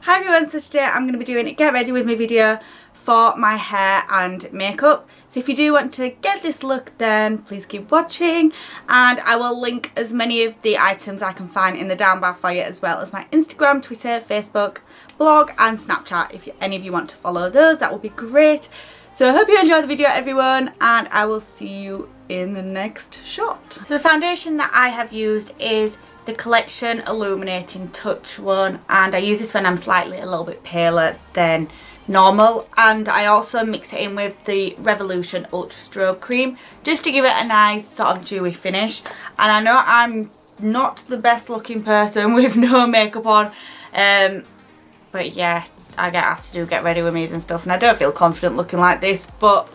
Hi everyone, so today I'm going to be doing a get ready with me video for my hair and makeup. So if you do want to get this look, then please keep watching, and I will link as many of the items I can find in the down bar for you, as well as my Instagram, Twitter, Facebook, blog and Snapchat. If any of you want to follow those, that would be great. So I hope you enjoy the video everyone, and I will see you in the next shot. So the foundation that I have used is the Collection Illuminating Touch one, and I use this when I'm slightly a little bit paler than normal, and I also mix it in with the Revolution Ultra Strobe Cream just to give it a nice sort of dewy finish. And I know I'm not the best looking person with no makeup on, but yeah, I get asked to do get ready with me and stuff, and I don't feel confident looking like this, but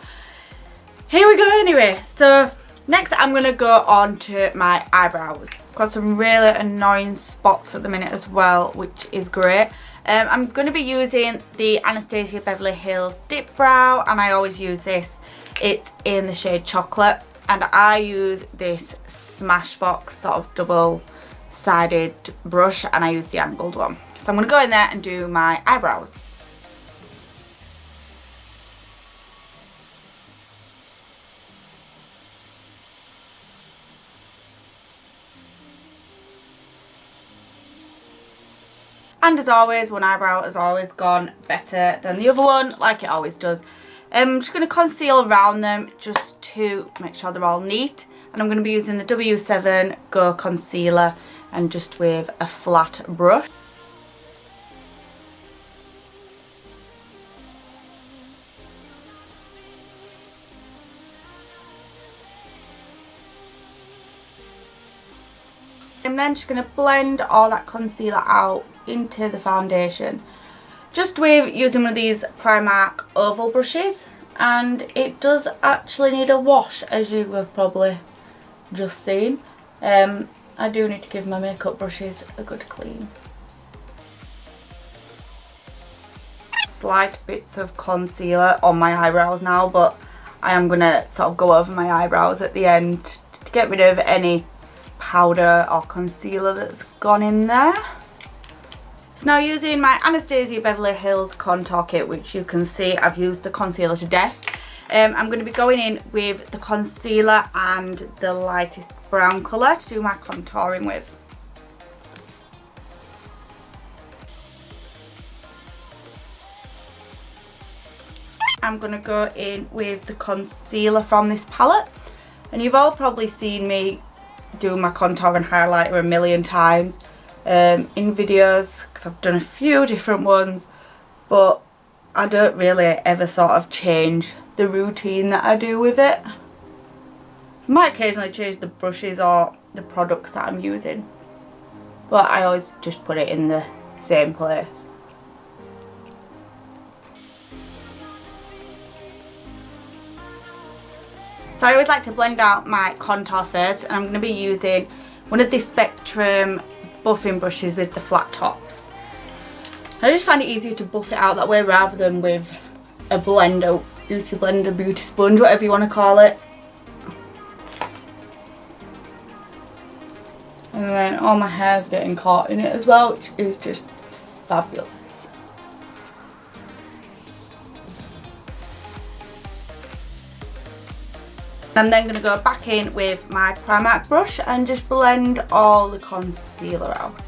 here we go anyway. So next I'm going to go on to my eyebrows. Got some really annoying spots at the minute as well, which is great. I'm going to be using the Anastasia Beverly Hills Dip Brow, and I always use this. It's in the shade Chocolate, and I use this Smashbox sort of double-sided brush, and I use the angled one. So I'm going to go in there and do my eyebrows. And as always, one eyebrow has always gone better than the other one, like it always does. I'm just going to conceal around them just to make sure they're all neat. And I'm going to be using the W7 Go Concealer, and just with a flat brush. I'm then just going to blend all that concealer out into the foundation, just with using one of these Primark oval brushes, and it does actually need a wash, as you have probably just seen. I do need to give my makeup brushes a good clean. Slight bits of concealer on my eyebrows now, but I am going to sort of go over my eyebrows at the end to get rid of any powder or concealer that's gone in there. So now, using my Anastasia Beverly Hills Contour Kit, which you can see I've used the concealer to death, I'm going to be going in with the concealer and the lightest brown colour to do my contouring with. I'm going to go in with the concealer from this palette, and you've all probably seen me do my contour and highlighter a million times in videos, because I've done a few different ones, but I don't really ever sort of change the routine that I do with it. I might occasionally change the brushes or the products that I'm using, but I always just put it in the same place. So I always like to blend out my contour first, and I'm going to be using one of the Spectrum buffing brushes with the flat tops. I just find it easier to buff it out that way rather than with a blender, beauty blender, beauty sponge, whatever you want to call it. And then all my hair's getting caught in it as well, which is just fabulous. I'm then going to go back in with my Primark brush and just blend all the concealer out.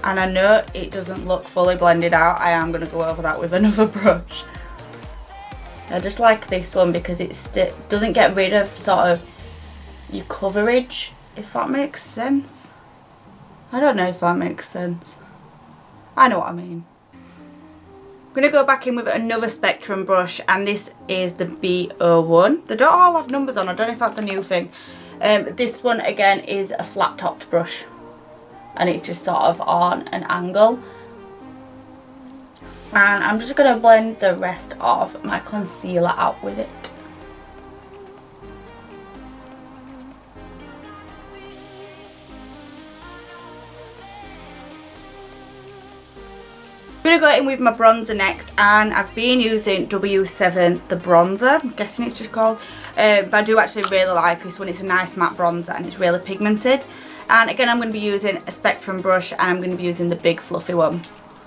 And I know it doesn't look fully blended out. I am going to go over that with another brush. I just like this one because it doesn't get rid of sort of your coverage, if that makes sense. I don't know if that makes sense. I know what I mean. I'm going to go back in with another Spectrum brush, and this is the B01. They don't all have numbers on, I don't know if that's a new thing. This one again is a flat topped brush, and it's just sort of on an angle. And I'm just going to blend the rest of my concealer out with it. going to go in with my bronzer next, and I've been using W7 the bronzer, I'm guessing it's just called, but I do actually really like this one. It's a nice matte bronzer and it's really pigmented. And again, I'm going to be using a Spectrum brush, and I'm going to be using the big fluffy one.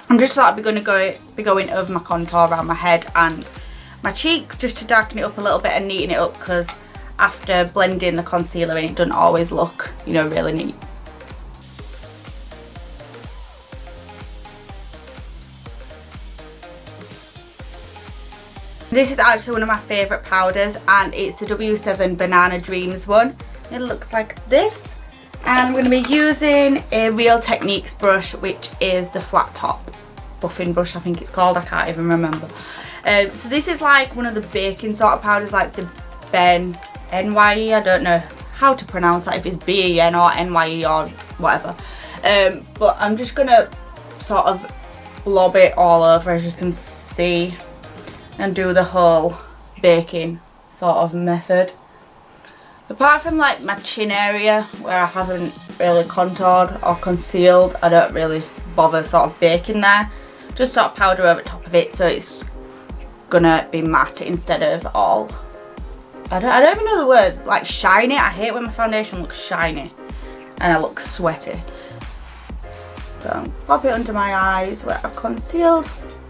I'm just sort of be going over my contour around my head and my cheeks just to darken it up a little bit and neaten it up, because after blending the concealer in, it doesn't always look, you know, really neat. This is actually one of my favourite powders, and it's the W7 Banana Dreams one. It looks like this. And I'm going to be using a Real Techniques brush, which is the flat top buffing brush, I think it's called. I can't even remember. So this is like one of the baking sort of powders, like the Ben NYE. I don't know how to pronounce that, if it's BEN or NYE or whatever. But I'm just going to sort of blob it all over, as you can see, and do the whole baking sort of method. Apart from like my chin area where I haven't really contoured or concealed, I don't really bother sort of baking there. Just sort of powder over top of it so it's gonna be matte instead of all, I don't even know the word, like shiny. I hate when my foundation looks shiny and I look sweaty. So pop it under my eyes where I've concealed,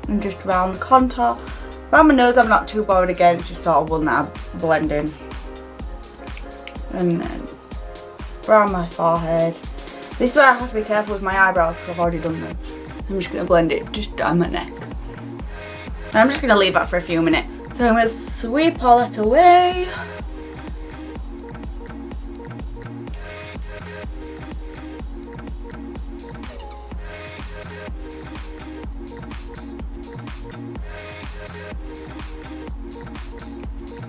and just around the contour. Around my nose I'm not too bothered again, it's just sort of one that I blend in. And then around my forehead. This is where I have to be careful with my eyebrows because I've already done them. I'm just going to blend it just down my neck. And I'm just going to leave that for a few minutes. So I'm going to sweep all that away.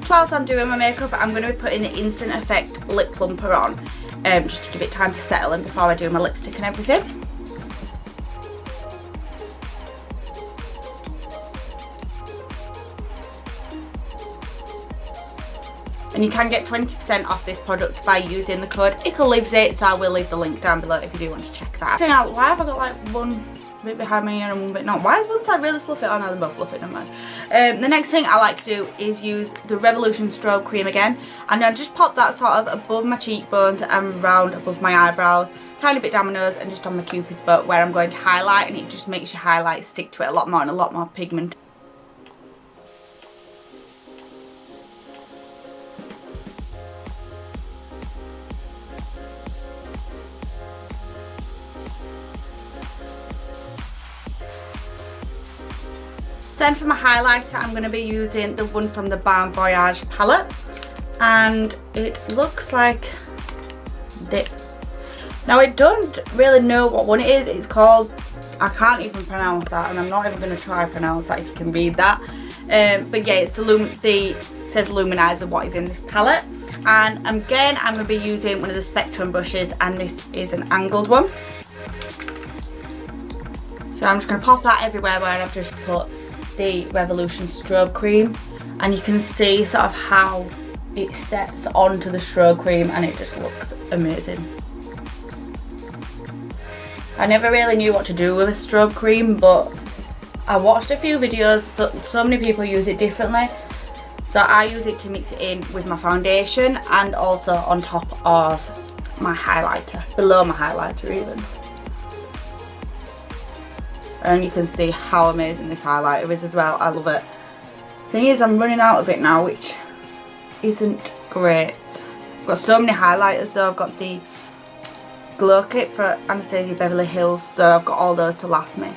Whilst I'm doing my makeup, I'm going to be putting the Instant Effect lip plumper on, just to give it time to settle in before I do my lipstick and everything. And you can get 20% off this product by using the code ICKLIVESIT, so I will leave the link down below if you do want to check that out. Why have I got like one bit behind my ear and one bit not? Why is one side really fluffy? Oh no, they're both fluffy, never mind. The next thing I like to do is use the Revolution Strobe Cream again, and I just pop that sort of above my cheekbones and round above my eyebrows, tiny bit down my nose, and just on my Cupid's bow where I'm going to highlight, and it just makes your highlight stick to it a lot more and a lot more pigment. Then for my highlighter, I'm going to be using the one from the Balm Voyage palette, and it looks like this. Now I don't really know what one it is. It's called, I can't even pronounce that, and I'm not even going to try to pronounce that if you can read that. But yeah, it's it says Luminizer what is in this palette. And again, I'm going to be using one of the Spectrum brushes, and this is an angled one. So I'm just going to pop that everywhere where I've just put the Revolution Strobe Cream, and you can see sort of how it sets onto the strobe cream, and it just looks amazing. I never really knew what to do with a strobe cream, but I watched a few videos, so many people use it differently, so I use it to mix it in with my foundation and also on top of my highlighter, below my highlighter even. And you can see how amazing this highlighter is as well. I love it. Thing is, I'm running out of it now, which isn't great. I've got so many highlighters though. I've got the Glow Kit for Anastasia Beverly Hills, so I've got all those to last me.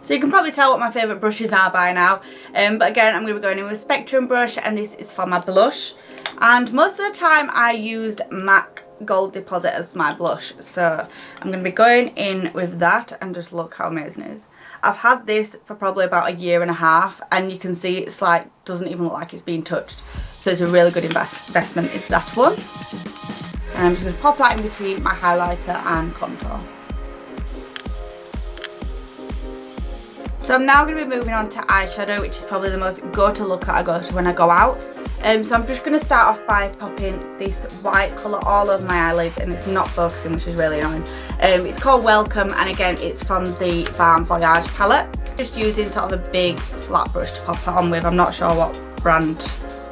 So you can probably tell what my favourite brushes are by now. But again, I'm going to be going in with a Spectrum brush, and this is for my blush. And most of the time I used MAC Gold Deposit as my blush, so I'm going to be going in with that, and just look how amazing it is. I've had this for probably about 1.5 years, and you can see it's like, doesn't even look like it's been touched, so it's a really good investment, is that one. And I'm just going to pop that in between my highlighter and contour. So I'm now going to be moving on to eyeshadow, which is probably the most go-to look that I go to when I go out. So I'm just going to start off by popping this white colour all over my eyelids, and it's not focusing, which is really annoying. It's called Welcome, and again it's from the Balm Voyage palette. Just using sort of a big flat brush to pop it on with. I'm not sure what brand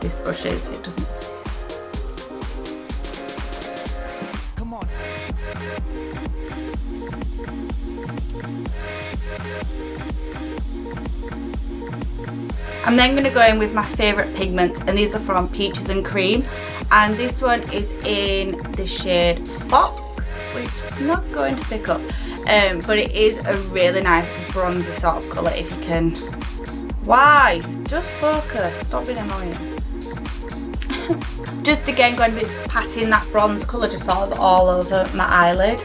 this brush is, it doesn't say. Come on. I'm then going to go in with my favourite pigments, and these are from Peaches and Cream, and this one is in the shade Fox, which is not going to pick up, but it is a really nice bronzy sort of colour if you can. Why? Just focus, stop being annoying. Just again going to be patting that bronze colour just sort of all over my eyelid,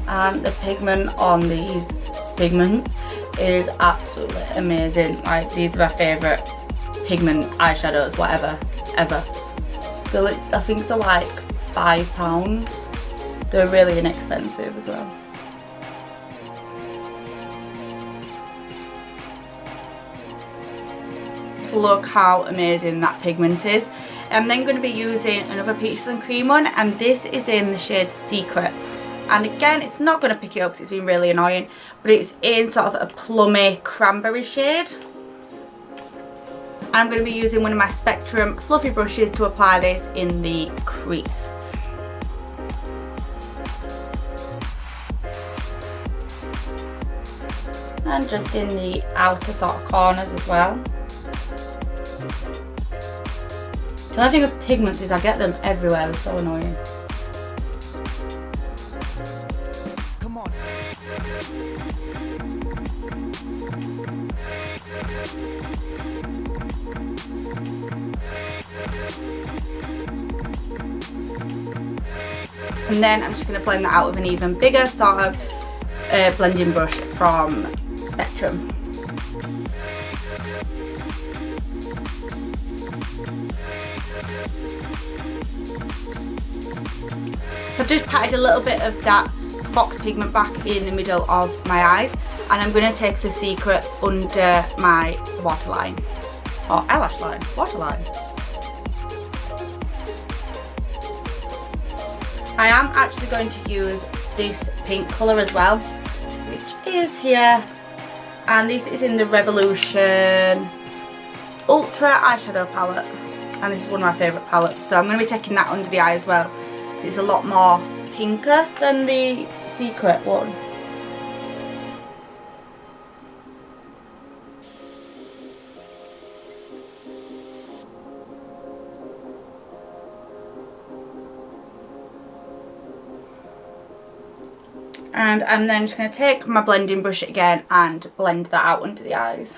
and the pigment on these pigments is absolutely amazing. Like, these are my favourite pigment eyeshadows, whatever, ever. I think they're like £5. They're really inexpensive as well. So look how amazing that pigment is. I'm then going to be using another Peaches and Cream one, and this is in the shade Secret. And again, it's not going to pick it up because it's been really annoying, but it's in sort of a plummy cranberry shade. I'm going to be using one of my Spectrum fluffy brushes to apply this in the crease. And just in the outer sort of corners as well. The only thing with pigments is I get them everywhere, they're so annoying. And then I'm just going to blend that out with an even bigger sort of blending brush from Spectrum. So I've just patted a little bit of that Fox pigment back in the middle of my eyes, and I'm going to take the Secret under my waterline, or eyelash line, waterline. I am actually going to use this pink colour as well, which is here, and this is in the Revolution Ultra eyeshadow palette, and this is one of my favourite palettes, so I'm going to be taking that under the eye as well. It's a lot more pinker than the Secret one. And I'm then just going to take my blending brush again and blend that out under the eyes.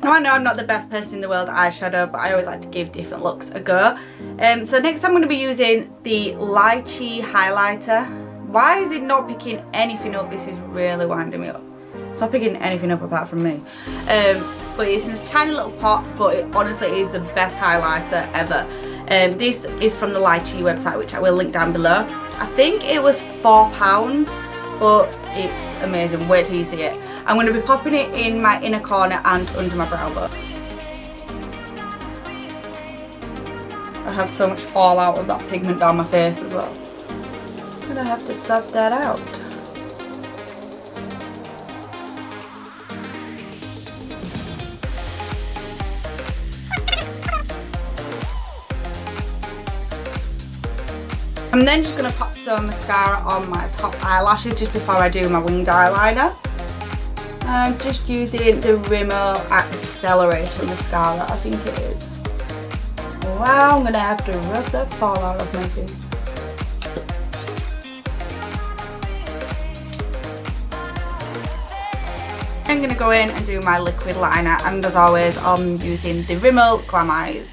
Now I know I'm not the best person in the world at eyeshadow, but I always like to give different looks a go. So next I'm going to be using the Lychee highlighter. Why is it not picking anything up? This is really winding me up. It's not picking anything up apart from me. But it's in a tiny little pot, but it honestly is the best highlighter ever. This is from the Lychee website, which I will link down below. I think it was £4, but it's amazing. Wait till you see it. I'm going to be popping it in my inner corner and under my brow bone. I have so much fallout of that pigment down my face as well. I'm going to have to sub that out. I'm then just going to pop some mascara on my top eyelashes just before I do my winged eyeliner. I'm just using the Rimmel Accelerator mascara, I think it is. Wow, I'm going to have to rub that fallout off my face. I'm going to go in and do my liquid liner, and as always I'm using the Rimmel Glamized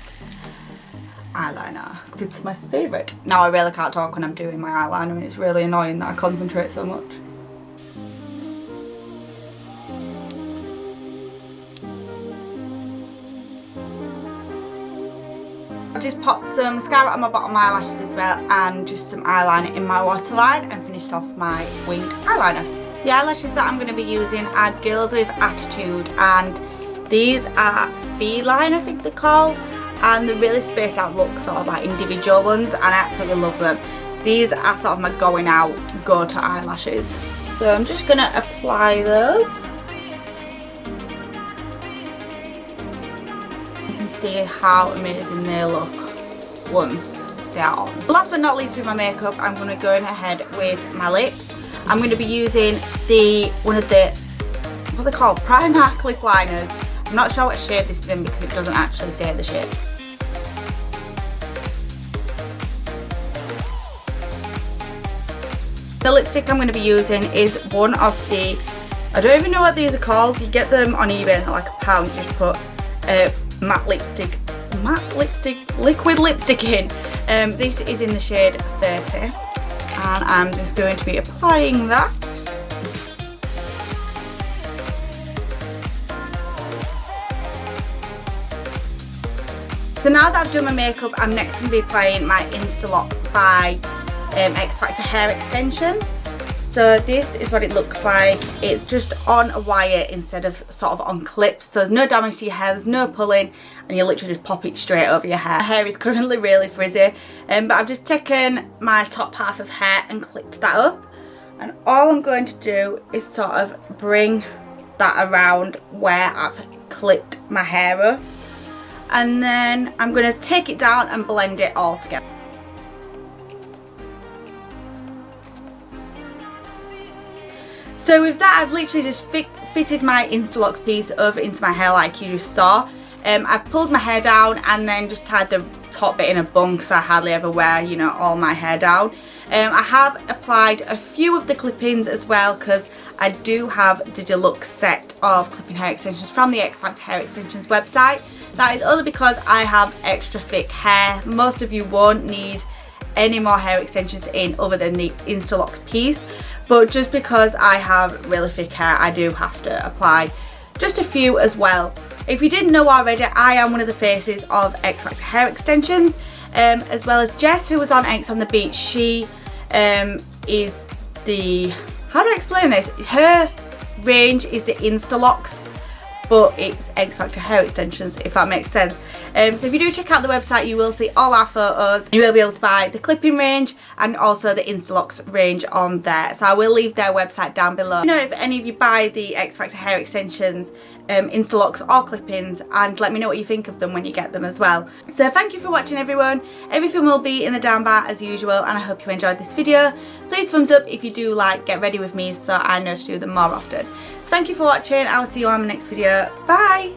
eyeliner because it's my favourite. Now I really can't talk when I'm doing my eyeliner, and it's really annoying that I concentrate so much. I've just popped some mascara on my bottom eyelashes as well, and just some eyeliner in my waterline, and finished off my winged eyeliner. The eyelashes that I'm going to be using are Girls with Attitude, and these are Feline, I think they're called, and they're really spaced out look, sort of like individual ones, and I absolutely love them. These are sort of my going out go-to eyelashes. So I'm just going to apply those. You can see how amazing they look once they are on. Last but not least with my makeup, I'm going to go ahead with my lips. I'm going to be using one of the, what are they called, Primark lip liners. I'm not sure what shade this is in because it doesn't actually say the shade. The lipstick I'm going to be using is one of the, I don't even know what these are called. You get them on eBay and they're like £1. You just put matte lipstick, liquid lipstick in. This is in the shade 30, and I'm just going to be applying that. So now that I've done my makeup, I'm next going to be applying my Instalocks by X Factor hair extensions. So this is what it looks like. It's just on a wire instead of sort of on clips, so there's no damage to your hair, there's no pulling, and you literally just pop it straight over your hair. My hair is currently really frizzy, but I've just taken my top half of hair and clipped that up, and all I'm going to do is sort of bring that around where I've clipped my hair up, and then I'm going to take it down and blend it all together. So with that, I've literally just fitted my Instalocks piece over into my hair like you just saw. I've pulled my hair down and then just tied the top bit in a bun because I hardly ever wear, you know, all my hair down. I have applied a few of the clip-ins as well because I do have the deluxe set of clipping hair extensions from the X Factor hair extensions website. That is only because I have extra thick hair. Most of you won't need any more hair extensions in other than the Instalocks piece, but just because I have really thick hair, I do have to apply just a few as well. If you didn't know already, I am one of the faces of X Factor hair extensions, as well as Jess, who was on X on the Beach. She is the, how do I explain this? Her range is the Instalocks, but it's X Factor hair extensions, if that makes sense. So if you do check out the website, you will see all our photos. You will be able to buy the clipping range and also the Instalocks range on there. So I will leave their website down below. You know, if any of you buy the X Factor hair extensions, Instalocks or clip-ins, and let me know what you think of them when you get them as well. So thank you for watching, everyone. Everything will be in the down bar as usual, and I hope you enjoyed this video. Please thumbs up if you do like Get Ready With Me so I know to do them more often. Thank you for watching. I will see you on the next video. Bye!